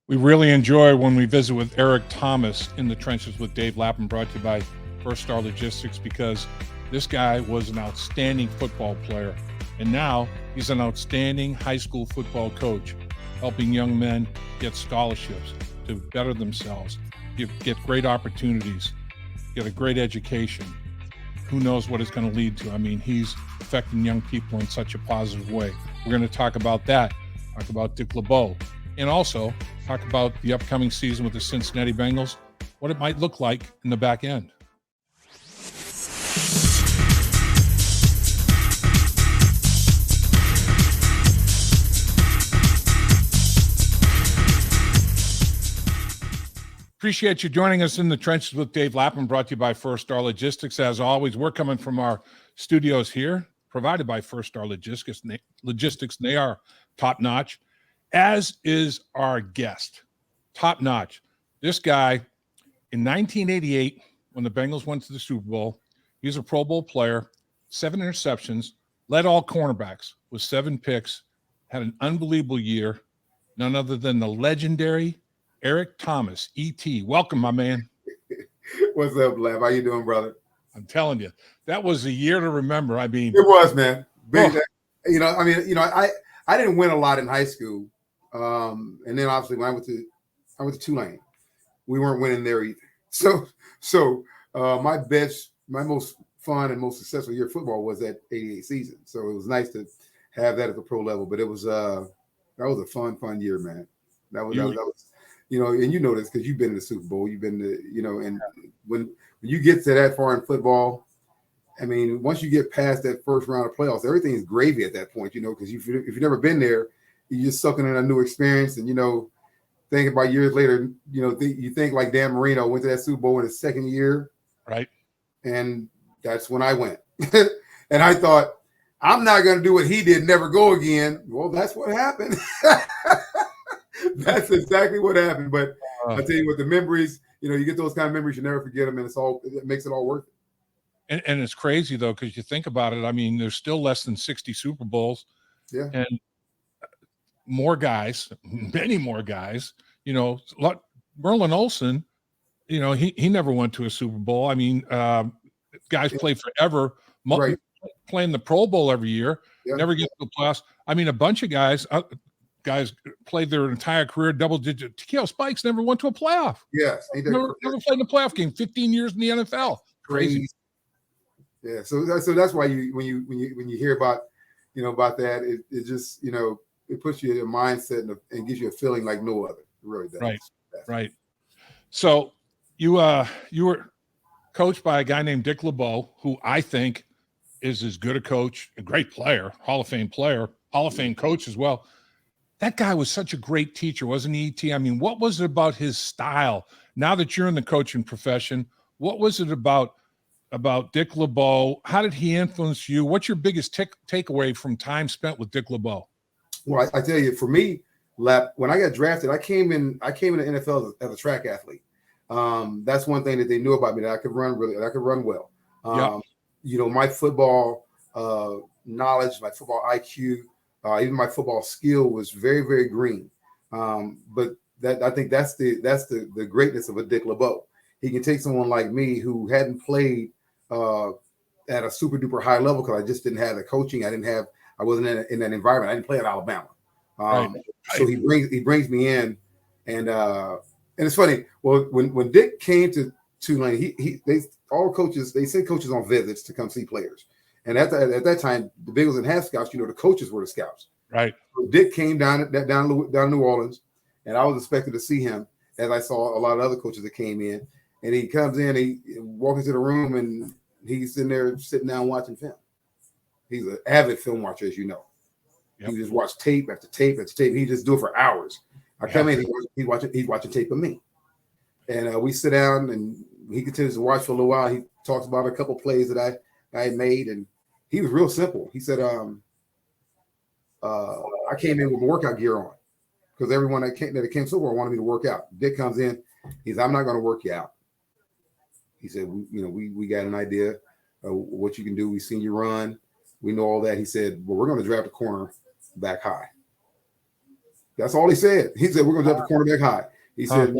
We really enjoy when we visit with Eric Thomas in the trenches with Dave Lapham, brought to you by First Star Logistics, because this guy was an outstanding football player. And now he's an outstanding high school football coach, helping young men get scholarships to better themselves, get great opportunities, get a great education. Who knows what it's going to lead to? I mean, he's affecting young people in such a positive way. We're going to talk about that, talk about Dick LeBeau, and also talk about the upcoming season with the Cincinnati Bengals, what it might look like in the back end. Appreciate you joining us in the trenches with Dave Lapham, brought to you by First Star Logistics. As always, we're coming from our studios here, provided by First Star Logistics, and they are top-notch, as is our guest, top-notch. This guy, in 1988, when the Bengals went to the Super Bowl, he was a Pro Bowl player, 7 interceptions, led all cornerbacks with 7 picks, had an unbelievable year, none other than the legendary Eric Thomas, E.T. Welcome, my man. What's up, Lav? How you doing, brother? I'm telling you, that was a year to remember. I mean, it was, man. Big, I didn't win a lot in high school, and then obviously when I went to Tulane, we weren't winning there either. So my most fun and most successful year of football was that '88 season. So it was nice to have that at the pro level. But it was that was a fun year, man. That was and you know this because you've been in the Super Bowl, you've been to, and when you get to that far in football, I mean, once you get past that first round of playoffs, everything is gravy at that point, because if you've never been there, you're just sucking in a new experience, and thinking about years later, you think like Dan Marino went to that Super Bowl in his second year, right? And that's when I went, and I thought, I'm not going to do what he did, never go again. Well, that's what happened. That's exactly what happened. But I tell you what, the memories, you get those kind of memories, you never forget them, and it makes it all worth it. And it's crazy though, because you think about it. I mean, there's still less than 60 Super Bowls, and more guys, many more guys. Merlin Olsen, he never went to a Super Bowl. I mean, guys play forever, right. Playing the Pro Bowl every year, never get to the playoffs. I mean, a bunch of guys played their entire career double-digit. T.K. Spikes never went to a playoff. Yes. Never played in a playoff game, 15 years in the NFL. Crazy. Yeah, so that's why when you hear about, about that, it just, it puts you in a mindset and gives you a feeling like no other. It really does. Right. So you were coached by a guy named Dick LeBeau, who I think is as good a coach, a great player, Hall of Fame player, Hall of Fame coach as well. That guy was such a great teacher, wasn't he, E.T.? I mean, what was it about his style? Now that you're in the coaching profession, what was it about Dick LeBeau? How did he influence you? What's your biggest takeaway from time spent with Dick LeBeau? Well, I tell you, for me, when I got drafted, I came in the NFL as a track athlete. That's one thing that they knew about me, that I could run well. My football knowledge, my football IQ, even my football skill was very, very green. But I think that's the greatness of a Dick LeBeau. He can take someone like me who hadn't played at a super duper high level because I just didn't have the coaching. I wasn't in that environment. I didn't play at Alabama. So he brings me in, and it's funny. Well, when Dick came to Tulane, they sent coaches on visits to come see players. And at that time, the Bengals didn't have scouts. The coaches were the scouts. Right. So Dick came down New Orleans, and I was expected to see him, as I saw a lot of other coaches that came in. And he comes in, he walks into the room, and he's sitting down watching film. He's an avid film watcher, as you know. Yep. He just watch tape after tape after tape. He just do it for hours. I come in, he's watching tape of me, and we sit down, and he continues to watch for a little while. He talks about a couple plays that I had made, and he was real simple. He said, I came in with workout gear on because everyone that came Super wanted me to work out. Dick comes in, he's, I'm not going to work you out. He said, we got an idea of what you can do. We've seen you run. We know all that. He said, well, we're going to draft a corner back high. That's all he said. He said, we're going to draft the cornerback high. He said,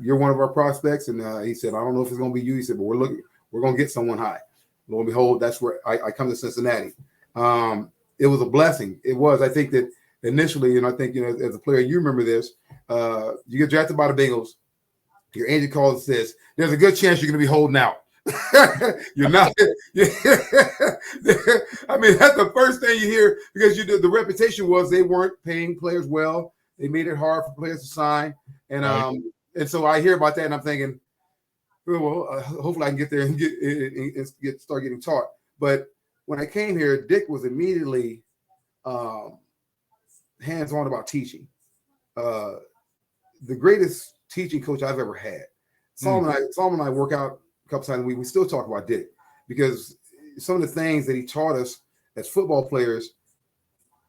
you're one of our prospects. And he said, I don't know if it's going to be you. He said, but we're going to get someone high. Lo and behold, that's where I come to Cincinnati. It was a blessing. It was. I think that initially, and I think, as a player, you remember this, you get drafted by the Bengals. Your agent calls and says, there's a good chance you're going to be holding out. You're not. I mean, that's the first thing you hear, because the reputation was they weren't paying players well. They made it hard for players to sign, and and so I hear about that, and I'm thinking, well, hopefully I can get there and start getting taught. But when I came here, Dick was immediately hands-on about teaching. The greatest teaching coach I've ever had. Solomon and I work out a couple times a week. We still talk about Dick, because some of the things that he taught us as football players,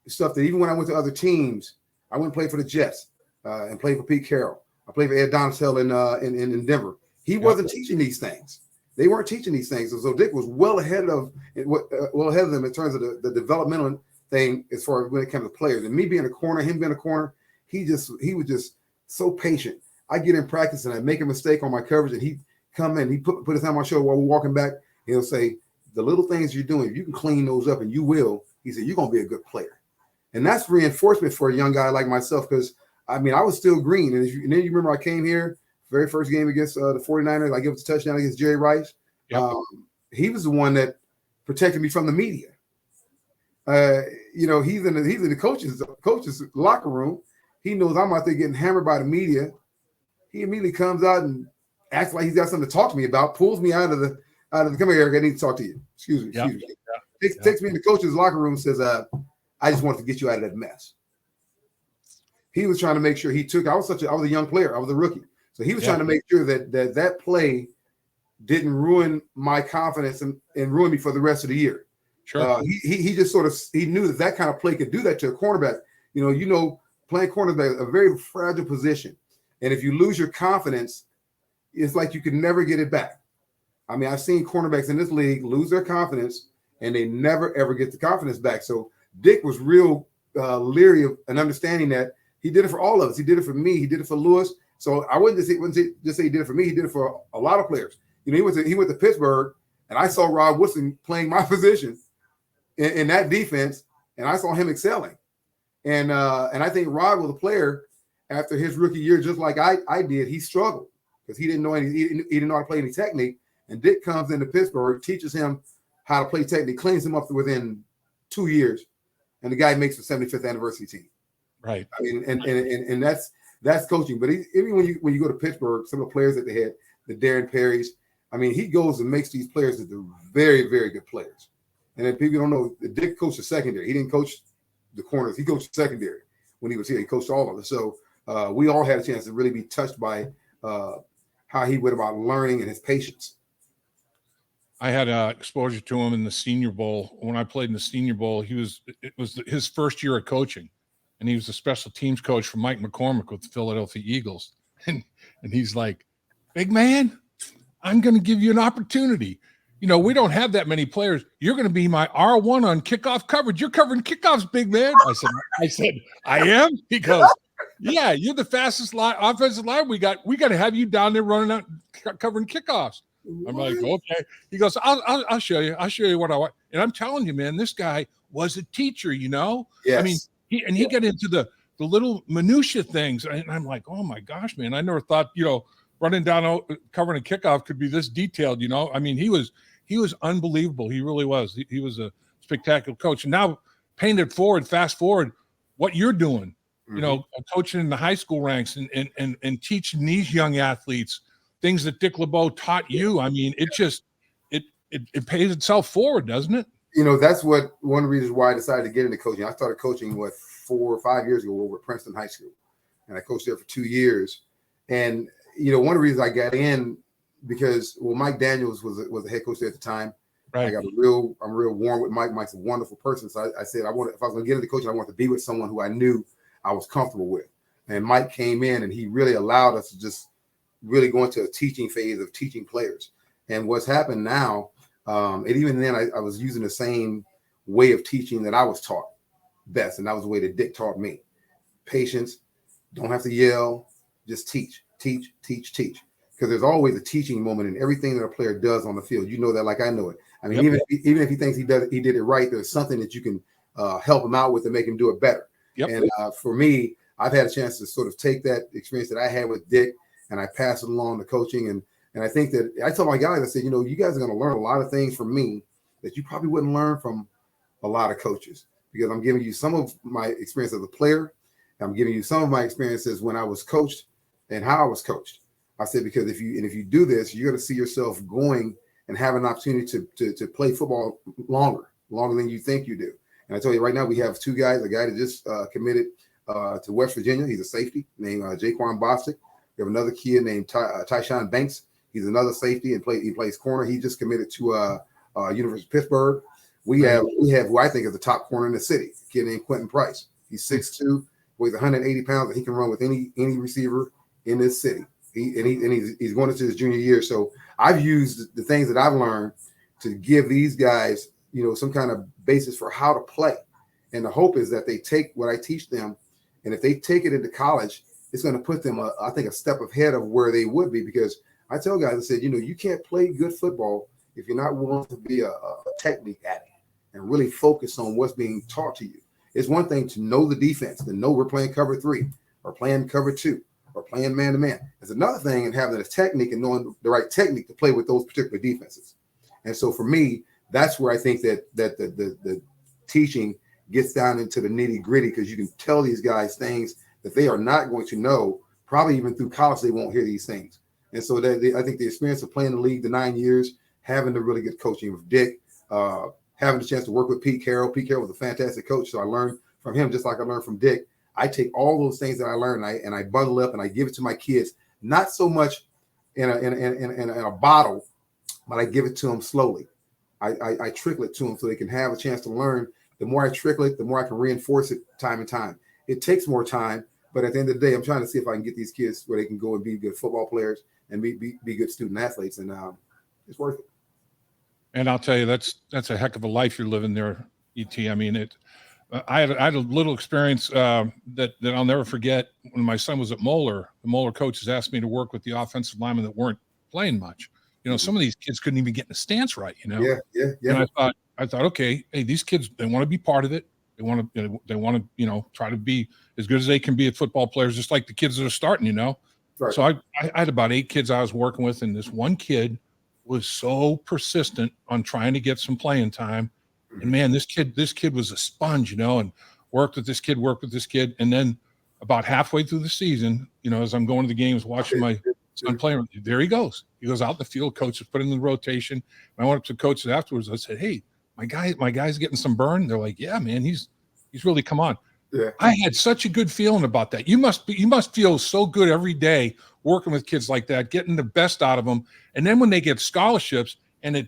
stuff that even when I went to other teams, I went and played for the Jets and played for Pete Carroll. I played for Ed Donatell in Denver. He wasn't teaching these things. They weren't teaching these things. So Dick was well ahead of them in terms of the developmental thing as far as when it comes to players. And me being a corner, him being a corner, he was just so patient. I get in practice and I make a mistake on my coverage, and he come in, he put his hand on my shoulder while we're walking back. He'll say, the little things you're doing, if you can clean those up, and you will, he said, you're going to be a good player. And that's reinforcement for a young guy like myself, because, I mean, I was still green. And then you remember I came here, very first game against the 49ers, I gave us a touchdown against Jerry Rice. Yep. He was the one that protected me from the media. He's in the coach's locker room. He knows I'm out there getting hammered by the media. He immediately comes out and acts like he's got something to talk to me about, pulls me out of the come here, Eric, I need to talk to you. Excuse me. Takes me in the coach's locker room and says, I just wanted to get you out of that mess. He was trying to make sure I was a young player. I was a rookie. So he was trying to make sure that play didn't ruin my confidence and ruin me for the rest of the year. Sure. He just he knew that kind of play could do that to a cornerback. Playing cornerback, a very fragile position. And if you lose your confidence, it's like you can never get it back. I mean, I've seen cornerbacks in this league lose their confidence, and they never, ever get the confidence back. So Dick was real leery of an understanding that he did it for all of us. He did it for me. He did it for Lewis. So I wouldn't just say he did it for me. He did it for a lot of players. He went to Pittsburgh, and I saw Rod Woodson playing my position in that defense, and I saw him excelling. And I think Rod was a player after his rookie year, just like I did. He struggled because he didn't know he didn't know how to play any technique. And Dick comes into Pittsburgh, teaches him how to play technique, cleans him up within 2 years, and the guy makes the 75th anniversary team. Right. I mean, and that's coaching. But even when you go to Pittsburgh, some of the players that they had, the Darren Perrys, I mean, he goes and makes these players into very, very good players. And then people don't know, Dick coached the secondary. He didn't coach the corners. He coached the secondary when he was here. He coached all of us. So we all had a chance to really be touched by how he went about learning and his patience. I had exposure to him in the Senior Bowl. When I played in the Senior Bowl, it was his first year of coaching, and he was the special teams coach for Mike McCormick with the Philadelphia Eagles. And he's like, big man, I'm going to give you an opportunity. We don't have that many players. You're going to be my R1 on kickoff coverage. You're covering kickoffs, big man. I said, I am? He goes, yeah, you're the fastest offensive line we got. We got to have you down there running out covering kickoffs. I'm like, okay. He goes, I'll show you. I'll show you what I want. And I'm telling you, man, this guy was a teacher, Yes. I mean, he got into the little minutia things. And I'm like, oh my gosh, man, I never thought, running down covering a kickoff could be this detailed, I mean, he was unbelievable. He really was. He was a spectacular coach. And now fast forward, what you're doing, coaching in the high school ranks and teaching these young athletes things that Dick LeBeau taught you. I mean, it pays itself forward, doesn't it? That's one of the reasons why I decided to get into coaching. I started coaching 4 or 5 years ago over at Princeton High School, and I coached there for 2 years. And one of the reasons I got in because Mike Daniels was the head coach there at the time. Right. I'm real warm with Mike. Mike's a wonderful person. So I said if I was going to get into coaching, I wanted to be with someone who I knew I was comfortable with. And Mike came in and he really allowed us to just really go into a teaching phase of teaching players. And what's happened now, and even then I was using the same way of teaching that I was taught best. And that was the way that Dick taught me. Patience, Don't have to yell. Just teach. Because there's always a teaching moment in everything that a player does on the field. You know that like I know it. I mean, even if he thinks he did it right, there's something that you can help him out with and make him do it better. And for me, I've had a chance to sort of take that experience that I had with Dick and I pass it along to coaching. And I think that I tell my guys, I said, you guys are going to learn a lot of things from me that you probably wouldn't learn from a lot of coaches, because I'm giving you some of my experience as a player. I'm giving you some of my experiences when I was coached and how I was coached. I said, because if you do this, you're going to see yourself going and have an opportunity to play football longer than you think you do. And I tell you right now, we have two guys, a guy that just committed to West Virginia. He's a safety named Jaquan Bostic. We have another kid named Tyshawn Banks. He's another safety and he plays corner. He just committed to University of Pittsburgh. We have who I think is the top corner in the city, a kid named Quentin Price. He's 6'2", weighs 180 pounds, and he can run with any receiver in this city. He's going into his junior year. So I've used the things that I've learned to give these guys, some kind of basis for how to play. And the hope is that they take what I teach them, and if they take it into college, it's going to put them, I think, a step ahead of where they would be. Because I tell guys, I said, you can't play good football if you're not willing to be a technique at it and really focus on what's being taught to you. It's one thing to know the defense, to know we're playing cover 3 or playing cover 2 or playing man-to-man. It's another thing in having a technique and knowing the right technique to play with those particular defenses. And so for me, that's where I think that the teaching gets down into the nitty-gritty, because you can tell these guys things that they are not going to know. Probably even through college, they won't hear these things. And so I think the experience of playing the league the 9 years, having the really good coaching with Dick, having the chance to work with Pete Carroll. Pete Carroll was a fantastic coach, so I learned from him just like I learned from Dick. I take all those things that I learned and I bundle up and I give it to my kids, not so much in a bottle, but I give it to them slowly. I trickle it to them so they can have a chance to learn. The more I trickle it, the more I can reinforce it time and time. It takes more time, but at the end of the day, I'm trying to see if I can get these kids where they can go and be good football players and be good student athletes, and it's worth it. And I'll tell you, that's a heck of a life you're living there, ET. I mean, I had a little experience that I'll never forget. When my son was at Moeller, the Moeller coaches asked me to work with the offensive linemen that weren't playing much. Some of these kids couldn't even get in the stance right. Yeah. And I thought, okay, hey, these kids, they want to be part of it. They want to, try to be as good as they can be at football players, just like the kids that are starting. Right. So I had about 8 kids I was working with, and this one kid was so persistent on trying to get some playing time. And man, this kid was a sponge, and worked with this kid. And then about halfway through the season, as I'm going to the games, watching my son play, there he goes. He goes out in the field. Coach is putting in the rotation. And I went up to coaches afterwards. I said, hey, my guy's getting some burn. They're like, yeah, man, he's really come on. Yeah. I had such a good feeling about that. You must feel so good every day working with kids like that, getting the best out of them. And then when they get scholarships and it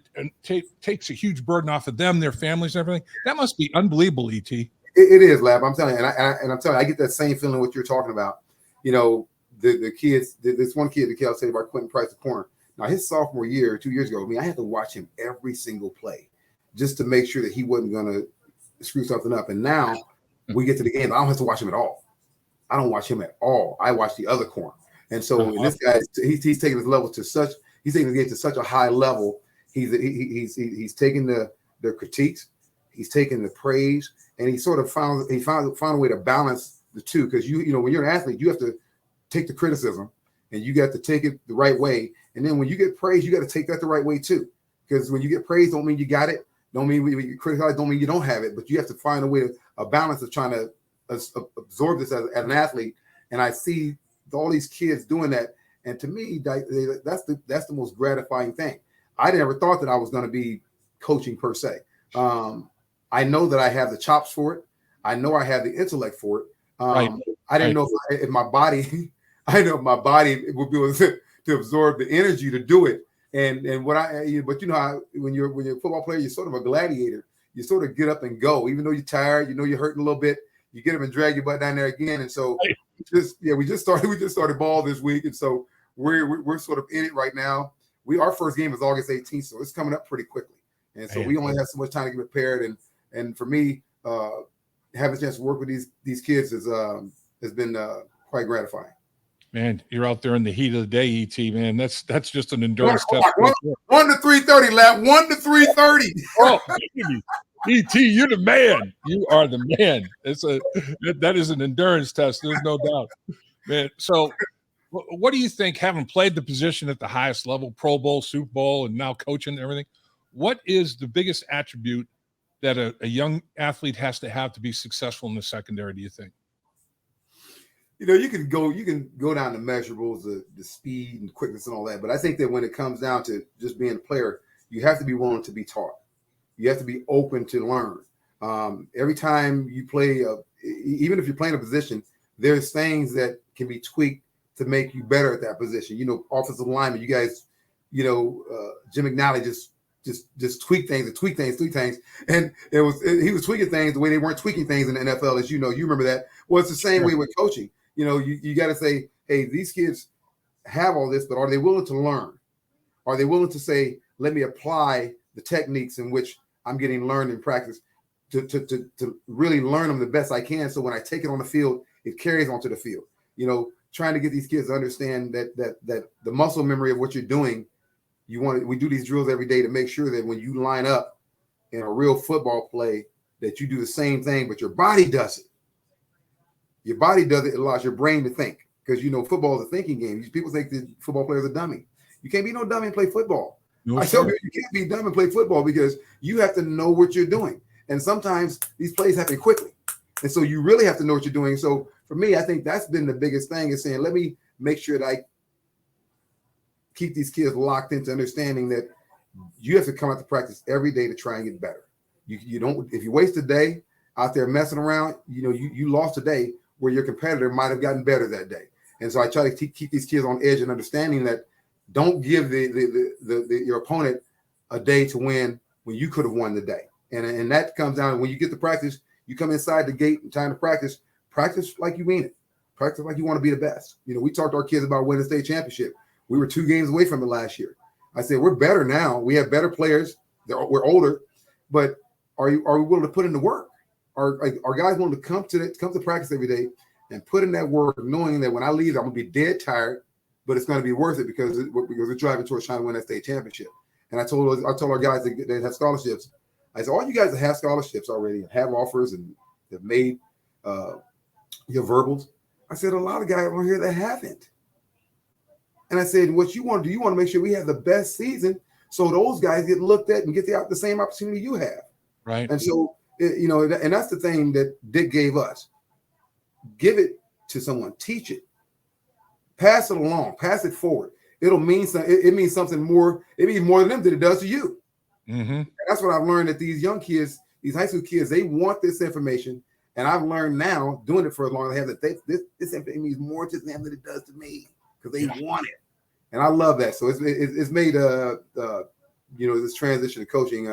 takes a huge burden off of them, their families and everything, that must be unbelievable, ET. It is, Lab. I'm telling you. And I'm telling you, I get that same feeling what you're talking about. The kids, this one kid, the kid I was saying about Quentin Price, the corner. Now, his sophomore year, 2 years ago, I had to watch him every single play just to make sure that he wasn't going to screw something up. And now we get to the game. I don't have to watch him at all. I don't watch him at all. I watch the other corner. And so this guy, he's taking his level to such. He's taking the game to such a high level. He's taking the critiques. He's taking the praise, and he sort of found a way to balance the two. Because when you're an athlete, you have to take the criticism, and you got to take it the right way. And then when you get praise, you got to take that the right way too. Because when you get praise, don't mean you got it. Don't mean when you criticize, don't mean you don't have it. But you have to find a balance of trying to absorb this as an athlete. And I see all these kids doing that, and to me, that's the most gratifying thing. I never thought that I was going to be coaching per se. I know that I have the chops for it. I know I have the intellect for it. I didn't know if my body, I know if my body would be able to absorb the energy to do it. And what but when you're a football player, you're sort of a gladiator. You sort of get up and go, even though you're tired. You're hurting a little bit. You get up and drag your butt down there again. And so we just started ball this week, and so we're sort of in it right now. Our first game is August 18th, so it's coming up pretty quickly. And so we only have so much time to get prepared. And for me, having a chance to work with these kids has been quite gratifying. Man, you're out there in the heat of the day, ET, man. That's just an endurance test. 1 to 3:30, Lap. 1 to 3:30. Oh, ET, you're the man. You are the man. That is an endurance test. There's no doubt, man. So, what do you think, having played the position at the highest level, Pro Bowl, Super Bowl, and now coaching and everything, what is the biggest attribute that a young athlete has to have to be successful in the secondary, do you think? You can go down the measurables, the speed and quickness and all that. But I think that when it comes down to just being a player, you have to be willing to be taught. You have to be open to learn. Every time you play, even if you're playing a position, there's things that can be tweaked to make you better at that position. Offensive lineman, you guys, Jim McNally just tweak things. And he was tweaking things the way they weren't tweaking things in the NFL, as you remember that. Well, it's the same way with coaching. You got to say, hey, these kids have all this, but are they willing to learn? Are they willing to say, let me apply the techniques in which I'm getting learned in practice to really learn them the best I can, so when I take it on the field, it carries onto the field. Trying to get these kids to understand that the muscle memory of what you're doing, we do these drills every day to make sure that when you line up in a real football play, that you do the same thing, but your body does it. Your body does it. It allows your brain to think, because football is a thinking game. People think that football players are dummy. You can't be no dummy and play football. No, I tell you can't be dumb and play football, because you have to know what you're doing. And sometimes these plays happen quickly. And so you really have to know what you're doing. So for me, I think that's been the biggest thing, is saying, let me make sure that I keep these kids locked into understanding that you have to come out to practice every day to try and get better. You don't, if you waste a day out there messing around, you lost a day where your competitor might have gotten better that day. And so I try to keep these kids on edge and understanding that don't give your opponent a day to win when you could have won the day. And that comes down to when you get to practice, you come inside the gate in time to practice like you mean it. Practice like you want to be the best. We talked to our kids about winning the state championship. We were 2 games away from it last year. I said, we're better now. We have better players. We're older, but are we willing to put in the work? Are guys willing to come to practice every day and put in that work, knowing that when I leave, I'm gonna be dead tired, but it's gonna be worth it because we're driving towards trying to win that state championship. And I told our guys that have scholarships, I said, all you guys that have scholarships already and have offers and have made your verbals, I said, a lot of guys on here that haven't. And I said, what you want to do, you want to make sure we have the best season so those guys get looked at and get the same opportunity you have. Right. And so, and that's the thing that Dick gave us. Give it to someone, teach it, pass it along, pass it forward. It'll mean something. It means something more. It means more to them than it does to you. Mm-hmm. And that's what I've learned, that these young kids, these high school kids, they want this information. And I've learned now, doing it for as long as I have, that this information means more to them than it does to me, because they want it. And I love that. So it's made this transition to coaching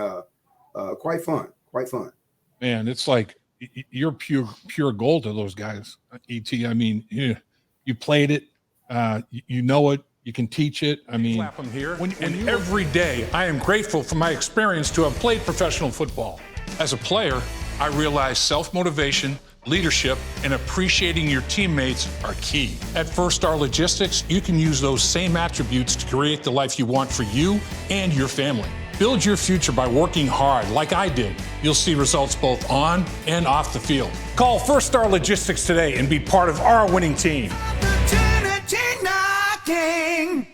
quite fun. Man, it's like you're pure gold to those guys, ET. I mean, you played it, you know it, you can teach it. I mean, Lapham here. And every day, I am grateful for my experience to have played professional football. As a player, I realized self-motivation, leadership, and appreciating your teammates are key. At First Star Logistics, you can use those same attributes to create the life you want for you and your family. Build your future by working hard like I did. You'll see results both on and off the field. Call First Star Logistics today and be part of our winning team. Opportunity knocking.